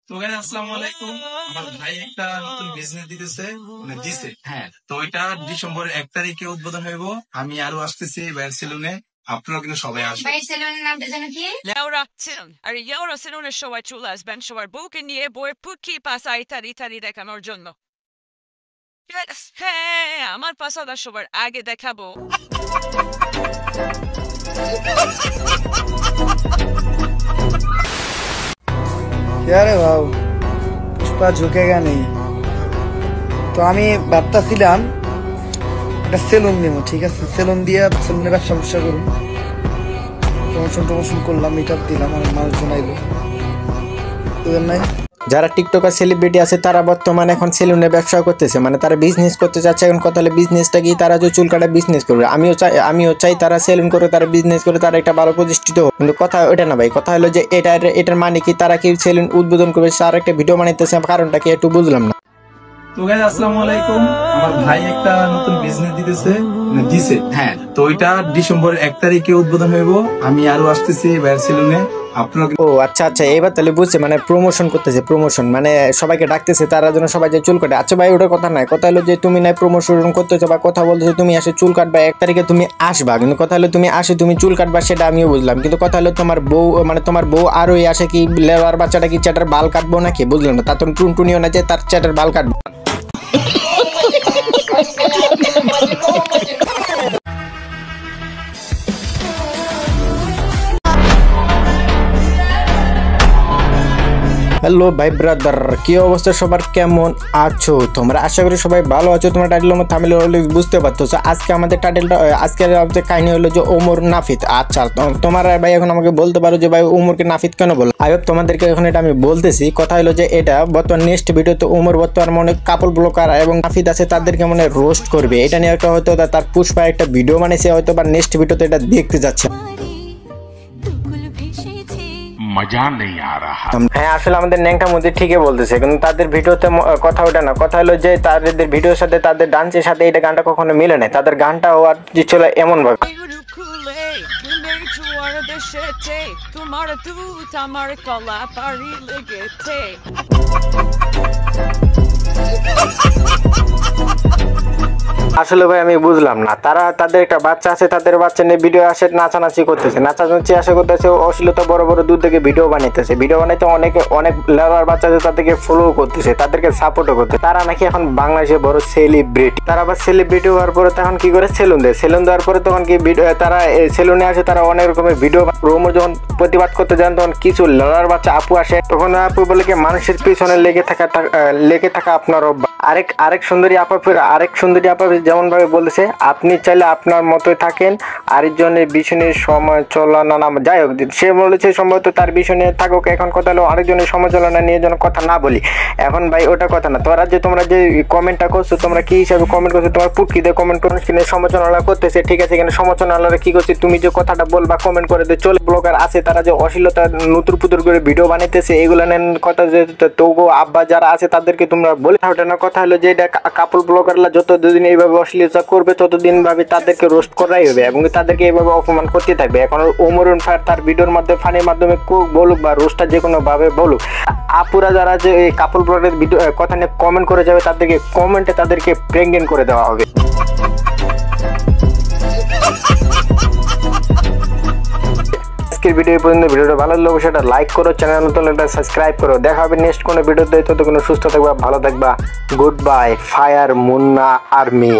তো গাইস আসসালামু আলাইকুম। আমার ভাই একটা নতুন বিজনেস দিছে। হ্যাঁ, তো এটা ডিসেম্বরের 1 তারিখে উদ্বোধন হইব। আমি আরো আসতেছি ভাইয়ের সেলুনে, আপনারা কিন্তু সবাই আসবেন। ভাই সেলুনের নামটা জানো কি? Laura Tin. Are Laura Sinone সবাই চলে আসবেন, সবার বউকে নিয়ে বইয়ের পুটকি পাশা ইত্যাদি দেখানোর জন্য। Yes, হ্যাঁ, আমার পাশাটা সবার আগে দেখাবো। क्या रे भाव पुष्पा झुकेगा नहीं। তো আমি ভাবতেছিলাম একটা সেলুন নিব, ঠিক আছে? সেলুন দিয়ে সেলুনের ব্যবসা করুন, প্রমোশন করলাম, মিটআপ দিলাম, অনেক মানুষজন আইলো। নাই যারা টিকটকার সেলিব্রিটি আছে তারা বর্তমানে এখন সেলুনে ব্যবসা করতেছে, মানে তারা বিজনেস করতে চাচ্ছে। এখন কথা হলে বিজনেসটা কি, তারা যে চুল কাটা বিজনেস করবে। আমিও চাই তারা সেলুন করে, তারা বিজনেস করে, তারা একটা ভালো প্রতিষ্ঠিত হোক। কিন্তু কথা ওটা না ভাই, কথা হলো যে এটার মানে কি, তারা কি সেলুন উদ্বোধন করবে, তার একটা ভিডিও বানাইতেছে, কারণটা কি একটু বুঝলাম না। তো গাইস আসসালামু আলাইকুম। আমার ভাই একটা নতুন বিজনেস দিছে। হ্যাঁ, তো এটা ডিসেম্বরের 1 তারিখে উদ্বোধন হইব। আমি আরো আসতেছি ভাইয়ের সেলুনে, আপনারা ও আচ্ছা, এবার তাহলে বুঝছে, মানে প্রমোশন করতেছে, মানে সবাইকে ডাকতেছে তারা যেন সবাই যে চুল কাটে। আচ্ছা ভাই, ওটার কথা নাই, কথা হলো যে তুমি নাই প্রমোশন করতেছো বা কথা বলতেছো, তুমি আসে চুল কাটবা 1 তারিখে তুমি আসবা, কিন্তু কথা হলো তুমি আসে তুমি চুল কাটবা, সেটা আমিও বুঝলাম। কিন্তু কথা হলো তোমার বউ আরো আসে কি লেবার বাচ্চাটা কি চ্যাটার বাল কাটবো নাকি, বুঝলাম না। তার তো টুনটুনিও না যে তার চ্যাটার বাল কাটবো। হ্যালো ভাই ব্রাদার, কি অবস্থা সবার, কেমন আছো তোমরা? আশা করি সবাই ভালো আছো। তোমরা টাইটেল থামিল বুঝতে পারতো। আজকে আমাদের আজকের কাহিনী হলো যে ওমর নাফিদ। আচ্ছা, তোমার ভাই এখন আমাকে বলতে পারো যে ভাই ওমরকে নাফিদ কেন বলো? আয়ব তোমাদেরকে এখন এটা আমি বলতেছি। কথা হলো যে এটা বর্তমান নেক্সট ভিডিওতে ওমর বর্তমান মনে কাপল ব্লকার এবং নাফিদ আছে তাদেরকে মনে রোস্ট করবে। এটা নিয়ে একটা হয়তো তার পুষ্পা একটা ভিডিও বানিয়েছে, হয়তো বা নেক্সট ভিডিওতে এটা দেখতে যাচ্ছে। মজা নেই আ রাহা। হ্যাঁ, আসলে আমাদের ন্যাংটা মধ্যে ঠিকই বলতেছে, কিন্তু তাদের ভিডিওতে কথা ওটা না। কথা হলো যে তাদের ভিডিওর সাথে তাদের ডান্সের সাথে এটা গানটা কখনো মিলে নাই। তাদের গানটা হওয়ার যে ছিল এমন ভাবে। তোমার দুধ আমার কলা পারি লেগেছে। আসলে ভাই আমি বুঝলাম না, তাদের একটা বাচ্চা আছে, তাদের বাচ্চা নিয়ে ভিডিও আসে, নাচানাচি করতেছে, অশ্লীলতা বড় দুধ থেকে ভিডিও বানাইতে অনেক লেবার বাচ্চা আছে, তাদেরকে ফলো করতেছে, তাদেরকে সাপোর্টও করতে। তারা নাকি এখন বাংলাদেশে বড় সেলিব্রিটি। তারা আবার সেলিব্রিটি হওয়ার পরে তখন কি করে সেলুন দেওয়ার পরে তখন কি তারা সেলুনে আসে, তারা অনেক রকমের ভিডিও। রোমর যখন প্রতিবাদ করতে যান তখন কিছু লেবার বাচ্চা আপু আসে, তখন আপু বলে কি মানুষের পিছনে লেগে থাকা আপনার আরেক সুন্দরী আপা যেমন ভাবে বলেছে, আপনি চাইলে আপনার মতোই থাকেন, আরেকজনের পিছনে সমালোচনা না, যাই হোক সে বলেছে সম্ভবত তার পিছনে থাকুক। এখন কথা হলো আরেকজনের সমালোচনা নিয়ে যেন কথা না বলি। এখন ভাই ওটা কথা না। তোমরা যে কমেন্টটা করছো, তোমরা কি হিসাবে কমেন্ট করছো? তোমার পুটকি দিয়ে কমেন্ট করো, কিনে সমালোচনা করতেছে, ঠিক আছে? এখানে সমালোচনা কি করছে, তুমি যে কথাটা বলবা কমেন্ট করে দিয়ে চলে। ব্লগার আছে তারা যে অশ্লীলতা নতুন পুতুর করে ভিডিও বানাইতেছে, এগুলো নেন কথা যে তবু আব্বা যারা আছে তাদেরকে তোমরা বলে ওটা না। কথা হলো যে এটা কাপল ব্লগাররা যতদিন এইভাবে অশ্লীলতা করবে ততদিন ভাবে তাদেরকে রোস্ট করাই হবে এবং তাদেরকে এইভাবে অপমান করতে থাকবে। এখন ওমরুন ফায়ার তার ভিডিওর মাধ্যমে ফানির মাধ্যমে বলুক বা রোস্টটা যে কোনো ভাবে বলুক, আপুরা যারা যে এই কাপল ব্লগারের ভিডিও কথা নিয়ে কমেন্ট করে যাবে তাদেরকে প্রেগনেন্ট করে দেওয়া হবে। আজকের ভিডিও পর্যন্ত। ভিডিওটা ভালো লাগলে সেটা লাইক করো, চ্যানেল নতুন একটা সাবস্ক্রাইব করো। দেখা হবে নেক্সট কোনো ভিডিওতে। ততক্ষণ সুস্থ থাকবা, ভালো থাকবা। Good bye, fire Munna army.